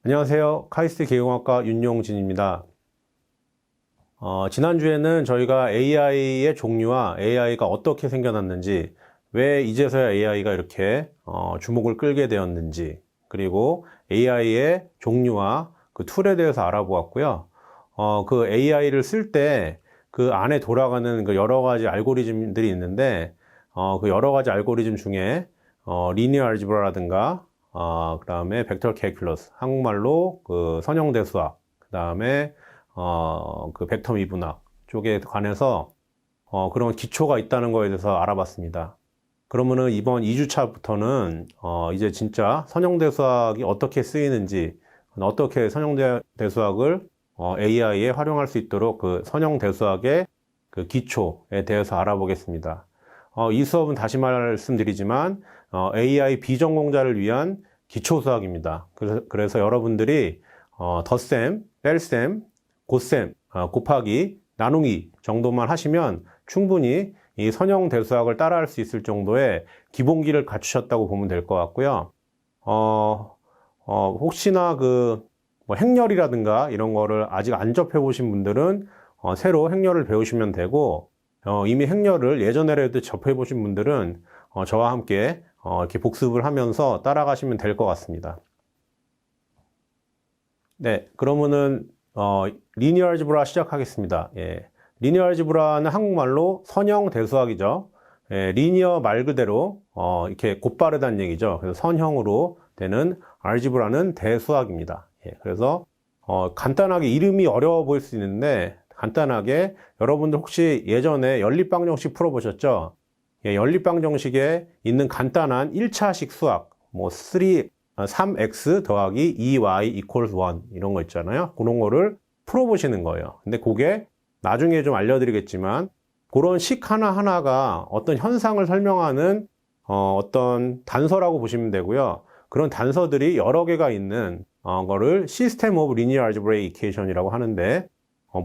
안녕하세요. 카이스트 계공학과 윤용진입니다. 지난주에는 저희가 AI의 종류와 AI가 어떻게 생겨났는지, 왜 이제서야 AI가 이렇게 주목을 끌게 되었는지, 그리고 AI의 종류와 그 툴에 대해서 알아보았고요. 그 AI를 쓸 때 그 안에 돌아가는 그 여러 가지 알고리즘들이 있는데, 그 여러 가지 알고리즘 중에 리니어 알지브라라든가 그 다음에 벡터 캘큘러스, 한국말로 그 선형대수학, 그 다음에 그 벡터 미분학 쪽에 관해서 그런 기초가 있다는 거에 대해서 알아봤습니다. 그러면은 이번 2주차부터는 이제 진짜 선형대수학이 어떻게 쓰이는지, 어떻게 선형대수학을 AI에 활용할 수 있도록 그 선형대수학의 그 기초에 대해서 알아보겠습니다. 이 수업은 다시 말씀드리지만 AI 비전공자를 위한 기초 수학입니다. 그래서 여러분들이 덧셈, 뺄셈, 곱셈, 곱하기, 나누기 정도만 하시면 충분히 이 선형대수학을 따라할 수 있을 정도의 기본기를 갖추셨다고 보면 될 것 같고요. 혹시나 뭐 행렬이라든가 이런 거를 아직 안 접해 보신 분들은 새로 행렬을 배우시면 되고, 이미 행렬을 예전에라도 접해 보신 분들은 저와 함께 이렇게 복습을 하면서 따라가시면 될 것 같습니다. 네, 그러면은 리니어 알지브라 시작하겠습니다. 예. 리니어 알지브라는 한국말로 선형대수학이죠. 예, 리니어 말 그대로 이렇게 곧바르다는 얘기죠. 그래서 선형으로 되는 알지브라는 대수학입니다. 예, 그래서 간단하게 이름이 어려워 보일 수 있는데, 간단하게 여러분들 혹시 예전에 연립방정식 풀어보셨죠? 예, 연립방정식에 있는 간단한 1차식 수학, 뭐 3x 더하기 2y equals 1 이런 거 있잖아요. 그런 거를 풀어보시는 거예요. 근데 그게 나중에 좀 알려드리겠지만, 그런 식 하나하나가 어떤 현상을 설명하는 어떤 단서라고 보시면 되고요. 그런 단서들이 여러 개가 있는 거를 System of Linear Algebraic Equation이라고 하는데,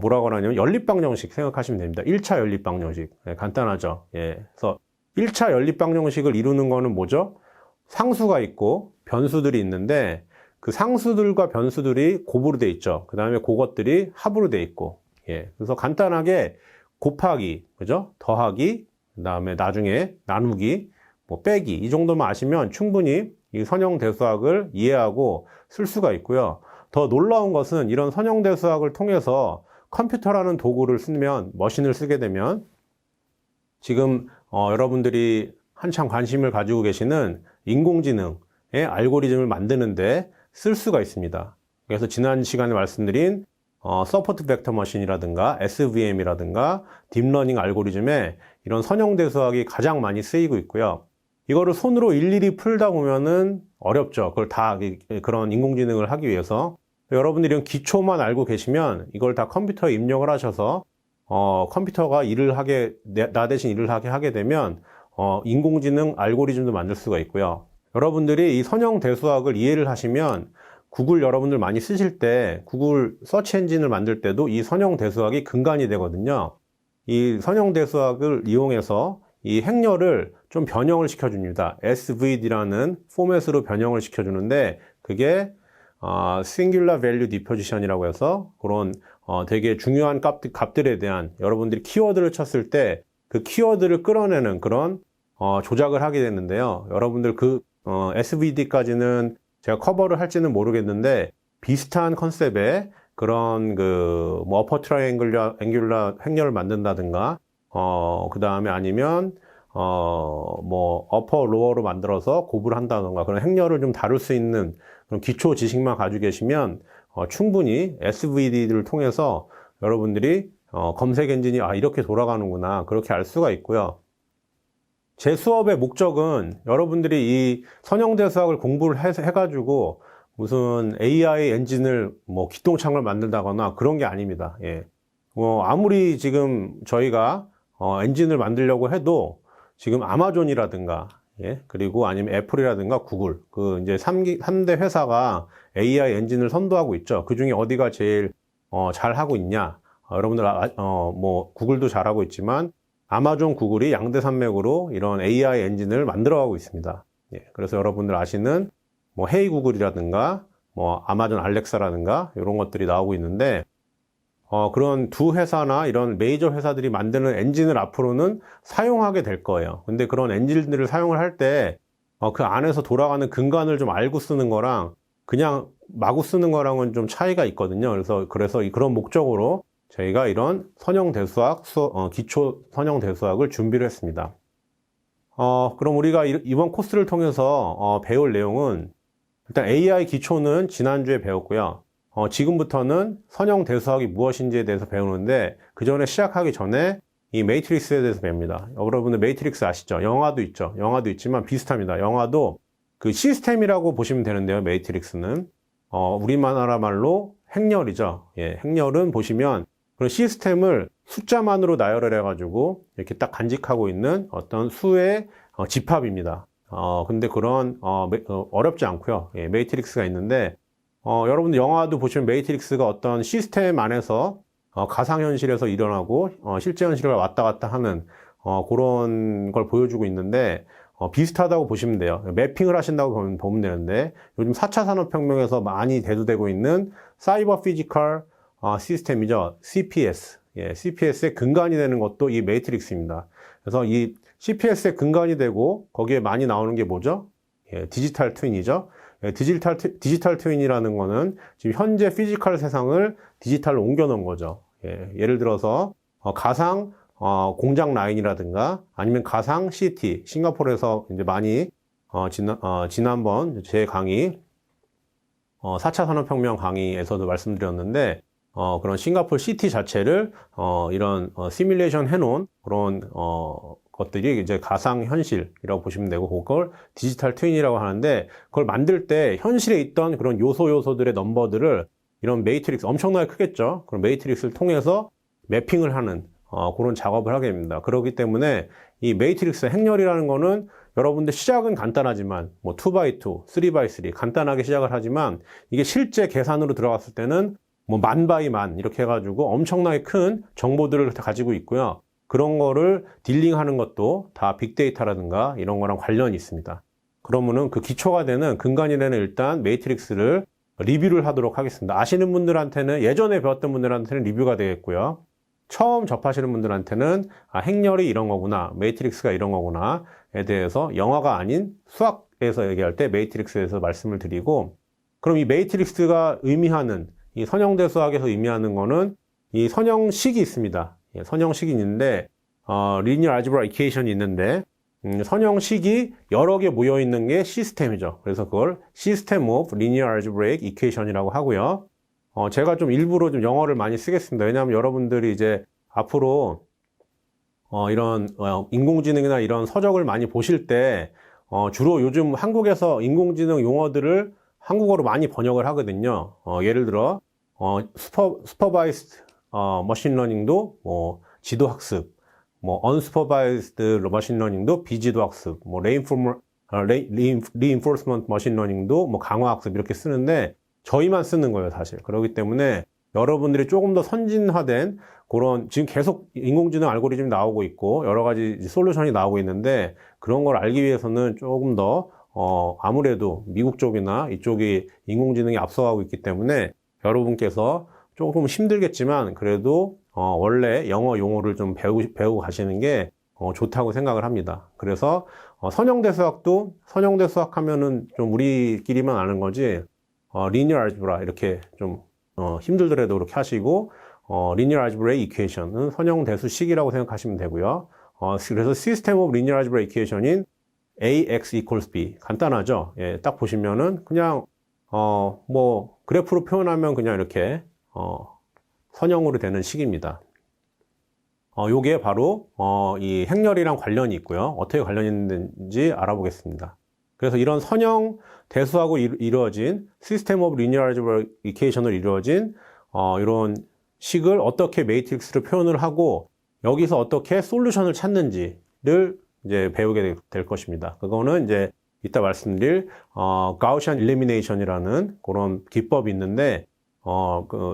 뭐라고 하냐면 연립방정식 생각하시면 됩니다. 1차 연립방정식. 예, 간단하죠. 예. 그래서 1차 연립방정식을 이루는 거는 뭐죠? 상수가 있고 변수들이 있는데, 그 상수들과 변수들이 곱으로 돼 있죠. 그 다음에 그것들이 합으로 돼 있고. 예. 그래서 간단하게 곱하기, 그죠? 더하기, 그 다음에 나중에 나누기, 뭐 빼기, 이 정도만 아시면 충분히 이 선형대수학을 이해하고 쓸 수가 있고요. 더 놀라운 것은 이런 선형대수학을 통해서 컴퓨터라는 도구를 쓰면, 머신을 쓰게 되면, 지금 여러분들이 한참 관심을 가지고 계시는 인공지능의 알고리즘을 만드는데 쓸 수가 있습니다. 그래서 지난 시간에 말씀드린 서포트 벡터 머신이라든가 SVM이라든가 딥러닝 알고리즘에 이런 선형대수학이 가장 많이 쓰이고 있고요. 이거를 손으로 일일이 풀다 보면은 어렵죠. 그걸 다 그런 인공지능을 하기 위해서. 여러분들이 이런 기초만 알고 계시면 이걸 다 컴퓨터에 입력을 하셔서 컴퓨터가 나 대신 일을 하게 되면 인공지능 알고리즘도 만들 수가 있고요. 여러분들이 이 선형대수학을 이해를 하시면 구글 여러분들 많이 쓰실 때, 구글 서치 엔진을 만들 때도 이 선형대수학이 근간이 되거든요. 이 선형대수학을 이용해서 이 행렬을 좀 변형을 시켜줍니다. SVD라는 포맷으로 변형을 시켜주는데, 그게 Singular Value Deposition이라고 해서 그런 되게 중요한 값들에 대한, 여러분들이 키워드를 쳤을 때 그 키워드를 끌어내는 그런 조작을 하게 되는데요. 여러분들 SVD까지는 제가 커버를 할지는 모르겠는데, 비슷한 컨셉의 그런 뭐 어퍼 트라이앵귤러 행렬을 만든다든가, 그 다음에 아니면 뭐 어퍼 로어로 만들어서 곱을 한다든가, 그런 행렬을 좀 다룰 수 있는 그런 기초 지식만 가지고 계시면 충분히 SVD를 통해서 여러분들이 검색 엔진이 이렇게 돌아가는구나, 그렇게 알 수가 있고요. 제 수업의 목적은 여러분들이 이 선형대수학을 공부를 해가지고 무슨 AI 엔진을 뭐 기똥창을 만든다거나 그런 게 아닙니다. 예. 아무리 지금 저희가 엔진을 만들려고 해도 지금 아마존이라든가, 예, 그리고 아니면 애플이라든가 구글, 이제 3대 회사가 AI 엔진을 선도하고 있죠. 그 중에 어디가 제일 잘 하고 있냐? 여러분들 뭐 구글도 잘하고 있지만 아마존, 구글이 양대 산맥으로 이런 AI 엔진을 만들어가고 있습니다. 예, 그래서 여러분들 아시는 뭐 헤이 구글이라든가 뭐 아마존 알렉사라든가 이런 것들이 나오고 있는데 그런 두 회사나 이런 메이저 회사들이 만드는 엔진을 앞으로는 사용하게 될 거예요. 근데 그런 엔진들을 사용을 할 때 그 안에서 돌아가는 근간을 좀 알고 쓰는 거랑 그냥 마구 쓰는 거랑은 좀 차이가 있거든요. 그래서 그런 목적으로 저희가 이런 선형대수학, 기초 선형대수학을 준비를 했습니다. 그럼 우리가 이번 코스를 통해서 배울 내용은 일단 AI 기초는 지난주에 배웠고요. 지금부터는 선형대수학이 무엇인지에 대해서 배우는데 그 전에 시작하기 전에 이 매트릭스에 대해서 배웁니다. 여러분들 매트릭스 아시죠? 영화도 있죠. 영화도 있지만 비슷합니다. 영화도 그 시스템이라고 보시면 되는데요. 매트릭스는 우리나라 말로 행렬이죠. 예, 행렬은 보시면 그런 시스템을 숫자만으로 나열을 해가지고 이렇게 딱 간직하고 있는 어떤 수의 집합입니다. 근데 그런 어렵지 않고요. 예, 매트릭스가 있는데 여러분들 영화도 보시면 매트릭스가 어떤 시스템 안에서 가상현실에서 일어나고 실제 현실과 왔다 갔다 하는 그런 걸 보여주고 있는데 비슷하다고 보시면 돼요. 매핑을 하신다고 보면 되는데 요즘 4차 산업혁명에서 많이 대두되고 있는 사이버 피지컬 시스템이죠. CPS. 예, CPS의 근간이 되는 것도 이 매트릭스입니다. 그래서 이 CPS의 근간이 되고 거기에 많이 나오는 게 뭐죠? 예, 디지털 트윈이죠. 예, 디지털 트윈이라는 거는 지금 현재 피지컬 세상을 디지털로 옮겨 놓은 거죠. 예, 예를 들어서 가상 공장 라인이라든가 아니면 가상 시티, 싱가포르에서 이제 많이 지난번 제 강의 4차 산업혁명 강의에서도 말씀드렸는데 그런 싱가포르 시티 자체를 이런 시뮬레이션 해놓은 그런 것들이 이제 가상 현실이라고 보시면 되고 그걸 디지털 트윈이라고 하는데 그걸 만들 때 현실에 있던 그런 요소들의 넘버들을 이런 매트릭스 엄청나게 크겠죠. 그런 매트릭스를 통해서 매핑을 하는 그런 작업을 하게 됩니다. 그렇기 때문에 이 매트릭스 행렬이라는 거는 여러분들 시작은 간단하지만 뭐 2x2, 3x3 간단하게 시작을 하지만 이게 실제 계산으로 들어갔을 때는 뭐 만 바이 만 이렇게 해가지고 엄청나게 큰 정보들을 가지고 있고요. 그런 거를 딜링하는 것도 다 빅데이터라든가 이런 거랑 관련이 있습니다. 그러면은 그 기초가 되는 근간이 되는 일단 매트릭스를 리뷰를 하도록 하겠습니다. 아시는 분들한테는 예전에 배웠던 분들한테는 리뷰가 되겠고요. 처음 접하시는 분들한테는 행렬이 이런 거구나, 매트릭스가 이런 거구나에 대해서 영화가 아닌 수학에서 얘기할 때 매트릭스에서 말씀을 드리고 그럼 이 매트릭스가 의미하는 이 선형대수학에서 의미하는 거는 이 선형식이 있습니다. 예, 선형식이 있는데 linear algebra equation이 있는데 선형식이 여러 개 모여 있는 게 시스템이죠. 그래서 그걸 System of Linear Algebraic Equation이라고 하고요. 제가 좀 일부러 좀 영어를 많이 쓰겠습니다. 왜냐하면 여러분들이 이제 앞으로 이런 인공지능이나 이런 서적을 많이 보실 때 주로 요즘 한국에서 인공지능 용어들을 한국어로 많이 번역을 하거든요. 예를 들어 슈퍼바이스드 머신러닝도 지도학습, 뭐 unsupervised 머신러닝도 비지도학습, 뭐 reinforcement 머신러닝도 뭐 강화학습 이렇게 쓰는데 저희만 쓰는 거예요, 사실. 그렇기 때문에 여러분들이 조금 더 선진화된 그런 지금 계속 인공지능 알고리즘이 나오고 있고 여러 가지 솔루션이 나오고 있는데 그런 걸 알기 위해서는 조금 더 아무래도 미국 쪽이나 이쪽이 인공지능이 앞서가고 있기 때문에 여러분께서 조금 힘들겠지만 그래도 원래 영어 용어를 좀 배우고 가시는 게 좋다고 생각을 합니다. 그래서 선형대수학도 선형대수학 하면은 좀 우리끼리만 아는 거지 linear algebra 이렇게 좀 힘들더라도 그렇게 하시고 linear algebra equation은 선형대수식이라고 생각하시면 되고요. 그래서 system of linear algebra equation인 ax equals b 간단하죠. 예, 딱 보시면은 그냥 뭐 그래프로 표현하면 그냥 이렇게 선형으로 되는 식입니다. 요게 바로 이 행렬이랑 관련이 있고요. 어떻게 관련이 있는지 알아보겠습니다. 그래서 이런 선형 대수하고 이루어진 시스템 오브 리니어 알제브라 이퀘이션으로 이루어진 이런 식을 어떻게 매트릭스로 표현을 하고 여기서 어떻게 솔루션을 찾는지를 이제 배우게 될 것입니다. 그거는 이제 이따 말씀드릴 가우시안 일리미네이션이라는 그런 기법이 있는데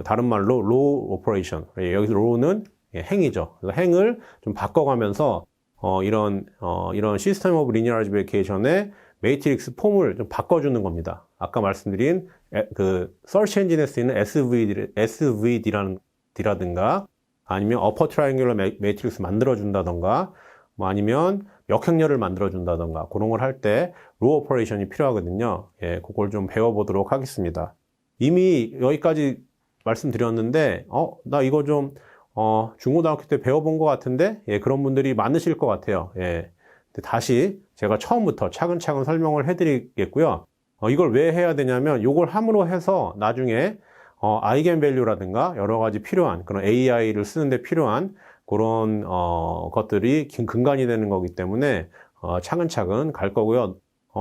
다른 말로 로우 오퍼레이션. 여기서 로우는 행이죠. 그래서 행을 좀 바꿔가면서 이런 시스템 오브 리니어 알제브라 이퀘이션의 매트릭스 폼을 좀 바꿔주는 겁니다. 아까 말씀드린 그 서치 엔진에 쓰이는 SVD라든가 아니면 어퍼 트라이앵귤러 매트릭스 만들어준다던가 뭐 아니면 역행렬을 만들어준다던가 그런 걸 할 때 로우 오퍼레이션이 필요하거든요. 예, 그걸 좀 배워보도록 하겠습니다. 이미 여기까지 말씀드렸는데 나 이거 좀 중고등학교 때 배워본 것 같은데 예, 그런 분들이 많으실 것 같아요. 예. 다시 제가 처음부터 차근차근 설명을 해드리겠고요. 이걸 왜 해야 되냐면 이걸 함으로 해서 나중에 아이겐밸류라든가 여러 가지 필요한 그런 AI를 쓰는데 필요한 그런 것들이 근간이 되는 거기 때문에 차근차근 갈 거고요.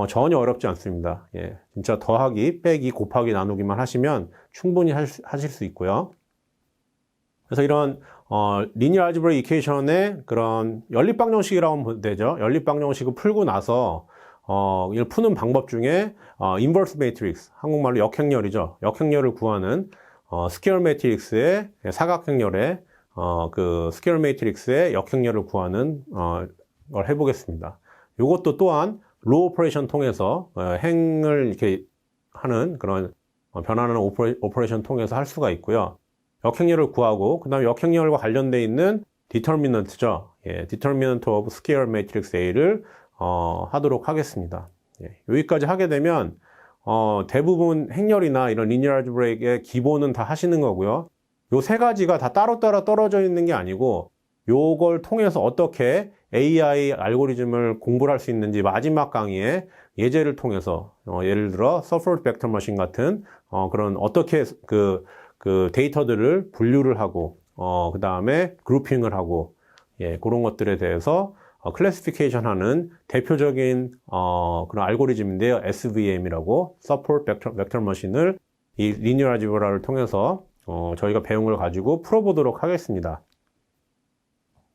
전혀 어렵지 않습니다. 예, 진짜 더하기, 빼기, 곱하기, 나누기만 하시면 충분히 하실 수 있고요. 그래서 이런 리니어 알지브라 이퀘이션의 그런 연립방정식이라고 하면 되죠. 연립방정식을 풀고 나서 이걸 푸는 방법 중에 인버스 매트릭스, 한국말로 역행렬이죠. 역행렬을 구하는 스퀘어 매트릭스의 사각행렬의 그 스퀘어 매트릭스의 역행렬을 구하는 걸 해보겠습니다. 이것도 또한 로우 오퍼레이션 통해서 행을 이렇게 하는 그런 변환하는 오퍼레이션 통해서 할 수가 있고요. 역행렬을 구하고 그 다음에 역행렬과 관련되어 있는 디터미넌트죠. 예, 디터미넌트 오브 스퀘어 매트릭스 A를 하도록 하겠습니다. 예, 여기까지 하게 되면 대부분 행렬이나 이런 리니어 알지브라의 기본은 다 하시는 거고요. 요 세 가지가 다 따로따로 떨어져 있는 게 아니고 요걸 통해서 어떻게 AI 알고리즘을 공부를 할 수 있는지 마지막 강의에 예제를 통해서 예를 들어 서포트 벡터 머신 같은 그런 어떻게 그 데이터들을 분류를 하고 그 다음에 그룹핑을 하고 예, 그런 것들에 대해서 클래시피케이션 하는 대표적인 그런 알고리즘인데요. SVM이라고 Support Vector Machine을 이 리니어 알지브라를 통해서 저희가 배운 걸 가지고 풀어보도록 하겠습니다.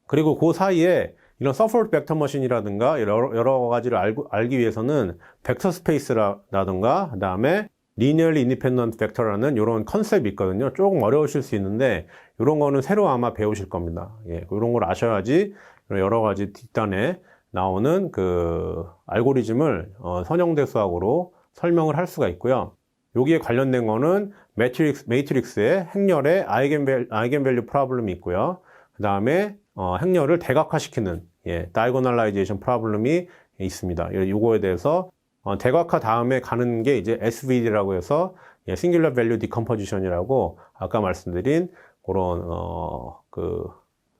그리고 그 사이에 이런 Support Vector Machine이라든가 여러 가지를 알기 위해서는 벡터 스페이스라든가 그 다음에 Linearly Independent Vector라는 이런 컨셉이 있거든요. 조금 어려우실 수 있는데 이런 거는 새로 아마 배우실 겁니다. 예, 이런 걸 아셔야지 여러 가지 뒷단에 나오는 그 알고리즘을 선형대수학으로 설명을 할 수가 있고요. 여기에 관련된 거는 매트릭스의 행렬의 아이겐밸류 프로블럼이 있고요. 그 다음에 행렬을 대각화시키는 다이고널라이제이션 프로블럼이 있습니다. 요거에 대해서 대각화 다음에 가는 게 이제 SVD라고 해서 Singular Value Decomposition이라고 아까 말씀드린 그런 그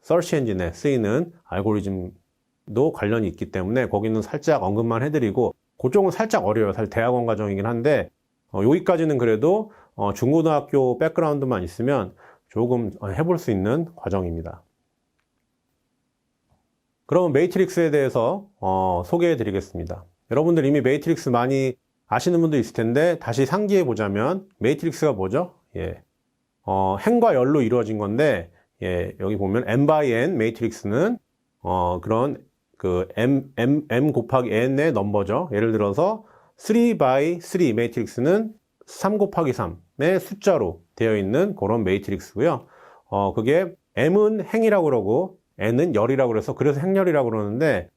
서치 엔진에 쓰이는 알고리즘도 관련이 있기 때문에 거기는 살짝 언급만 해드리고 그쪽은 살짝 어려워요. 사실 대학원 과정이긴 한데 여기까지는 그래도 중고등학교 백그라운드만 있으면 조금 해볼 수 있는 과정입니다. 그럼 매트릭스에 대해서 소개해 드리겠습니다. 여러분들 이미 매트릭스 많이 아시는 분도 있을 텐데 다시 상기해 보자면 매트릭스가 뭐죠? 예, 행과 열로 이루어진 건데 예, 여기 보면 m by n 매트릭스는 그런 그 m 곱하기 n의 넘버죠. 예를 들어서 3 by 3 매트릭스는 3 곱하기 3의 숫자로 되어 있는 그런 매트릭스고요. 그게 m은 행이라고 그러고 n은 열이라고 그래서 행열이라고 그러는데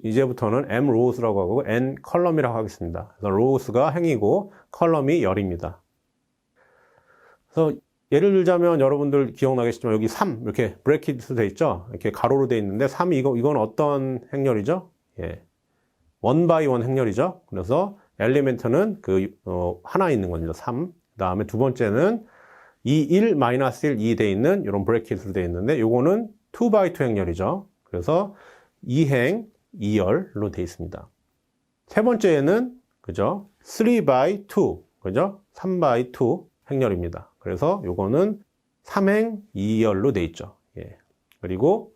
이제부터는 m rows라고 하고 n 컬럼이라고 하겠습니다. 그래서 rows가 행이고 컬럼이 열입니다. 그래서 예를 들자면 여러분들 기억나겠지만 여기 3 이렇게 브래킷으로 되어 있죠. 이렇게 가로로 되어 있는데 3이 이건 어떤 행렬이죠? 예, 1 by 1 행렬이죠. 그래서 엘리멘트는 하나 있는 겁니다. 3. 그 다음에 두 번째는 1, 마이너스 1, 2 되어 있는 이런 브래킷으로 되어 있는데 요거는 2 by 2 행렬이죠. 그래서 2행, 2열로 되어 있습니다. 세 번째는 그죠? 3 by 2, 그죠? 3 by 2 행렬입니다. 그래서 요거는 3행, 2열로 되어 있죠. 예. 그리고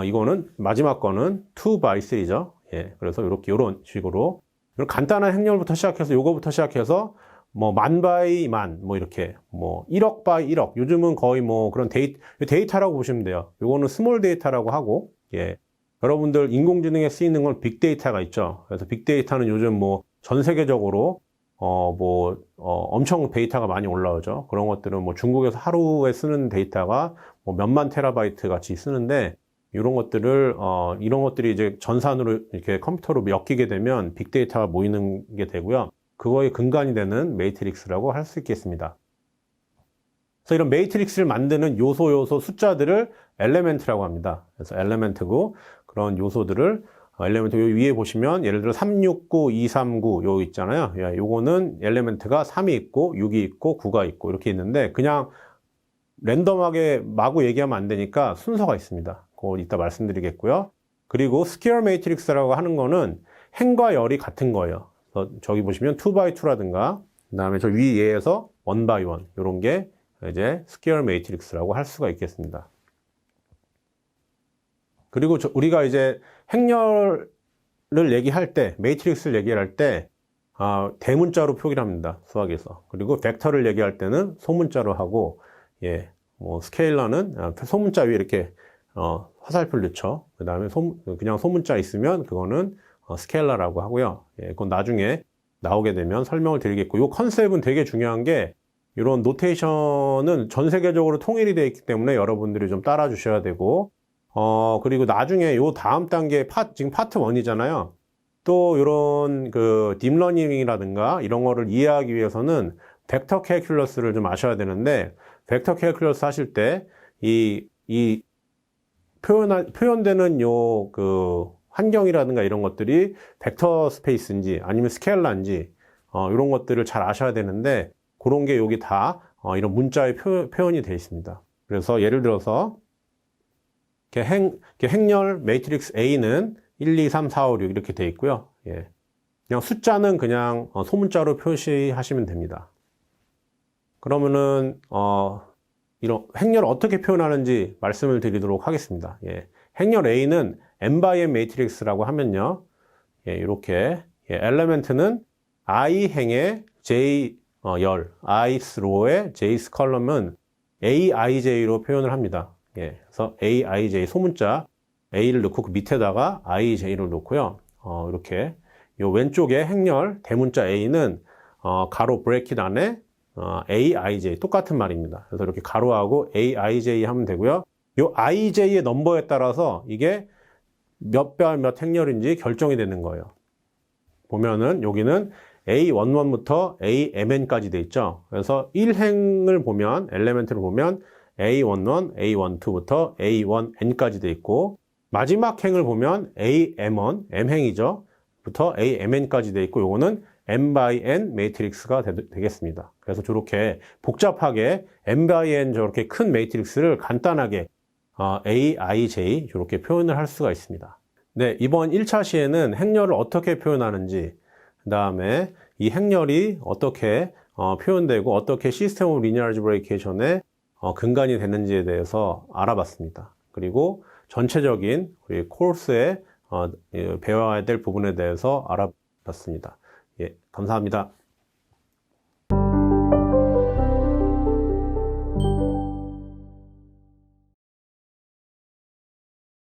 이거는 마지막 거는 2 by 3죠. 예. 그래서 이런 식으로 이런 간단한 행렬부터 시작해서 요거부터 시작해서 뭐 만 바이 만, 뭐 이렇게 뭐 1억 바이 1억. 요즘은 거의 뭐 그런 데이터라고 보시면 돼요. 요거는 스몰 데이터라고 하고, 예. 여러분들 인공지능에 쓰이는 건 빅데이터가 있죠. 그래서 빅데이터는 요즘 뭐 전 세계적으로 엄청 데이터가 많이 올라오죠. 그런 것들은 뭐 중국에서 하루에 쓰는 데이터가 뭐 몇만 테라바이트 같이 쓰는데 이런 것들이 이제 전산으로 이렇게 컴퓨터로 엮이게 되면 빅데이터가 모이는 게 되고요. 그거의 근간이 되는 매트릭스라고 할 수 있겠습니다. 그래서 이런 매트릭스를 만드는 요소 숫자들을 엘레멘트라고 합니다. 그래서 엘레멘트고 그런 요소들을 엘레멘트 위에 보시면 예를 들어 369, 239 요 있잖아요. 요거는 엘레멘트가 3이 있고 6이 있고 9가 있고 이렇게 있는데 그냥 랜덤하게 마구 얘기하면 안 되니까 순서가 있습니다. 그거 이따 말씀드리겠고요. 그리고 스퀘어 매트릭스라고 하는 거는 행과 열이 같은 거예요. 그래서 저기 보시면 2x2라든가 그 다음에 저 위 예에서 1x1 이런 게 이제 스퀘어 매트릭스라고 할 수가 있겠습니다. 그리고 우리가 이제 행렬을 얘기할 때, 매트릭스를 얘기할 때 대문자로 표기를 합니다. 수학에서. 그리고 벡터를 얘기할 때는 소문자로 하고, 뭐 스케일러는 소문자 위에 이렇게 화살표를 넣죠. 그 다음에 그냥 소문자 있으면 그거는 스케일러라고 하고요. 그건 나중에 나오게 되면 설명을 드리겠고, 이 컨셉은 되게 중요한 게 이런 노테이션은 전 세계적으로 통일이 되어 있기 때문에 여러분들이 좀 따라 주셔야 되고, 그리고 나중에 요 다음 단계 지금 파트 1이잖아요. 또 이런 그 딥러닝이라든가 이런 거를 이해하기 위해서는 벡터 캘큘러스를 좀 아셔야 되는데, 벡터 캘큘러스 하실 때 이 표현되는 요 그 환경이라든가 이런 것들이 벡터 스페이스인지 아니면 스케일러인지 이런 것들을 잘 아셔야 되는데, 그런 게 여기 다 이런 문자의 표현이 되어 있습니다. 그래서 예를 들어서 행렬 매트릭스 A는 1, 2, 3, 4, 5, 6 이렇게 되어 있고요. 그냥 숫자는 그냥 소문자로 표시하시면 됩니다. 그러면은 이런 행렬을 어떻게 표현하는지 말씀을 드리도록 하겠습니다. 행렬 A는 n×n 매트릭스라고 하면요. 이렇게 엘레멘트는 I 행의 J ith row의 jth 컬럼은 aij로 표현을 합니다. 그래서 aij 소문자 a를 넣고 그 밑에다가 ij를 놓고요. 이렇게 요 왼쪽에 행렬 대문자 a는 가로 브래킷 안에 aij 똑같은 말입니다. 그래서 이렇게 가로하고 aij 하면 되고요. 요 ij의 넘버에 따라서 이게 몇 별 몇 행렬인지 결정이 되는 거예요. 보면은 여기는 A11부터 AMN까지 돼 있죠. 그래서 1행을 보면, 엘레멘트를 보면 A11, A12부터 A1N까지 돼 있고, 마지막 행을 보면 AM1, M행이죠. 부터 AMN까지 돼 있고, 요거는 M×N 매트릭스가 되겠습니다. 그래서 저렇게 복잡하게 M×N 저렇게 큰 매트릭스를 간단하게 AIJ 이렇게 표현을 할 수가 있습니다. 네, 이번 1차 시에는 행렬을 어떻게 표현하는지, 그 다음에 이 행렬이 어떻게 표현되고 어떻게 시스템 오브 리니어 알제브라 이퀘이션의 근간이 되는지에 대해서 알아봤습니다. 그리고 전체적인 우리 코र्스에 배워야 될 부분에 대해서 알아봤습니다. 감사합니다.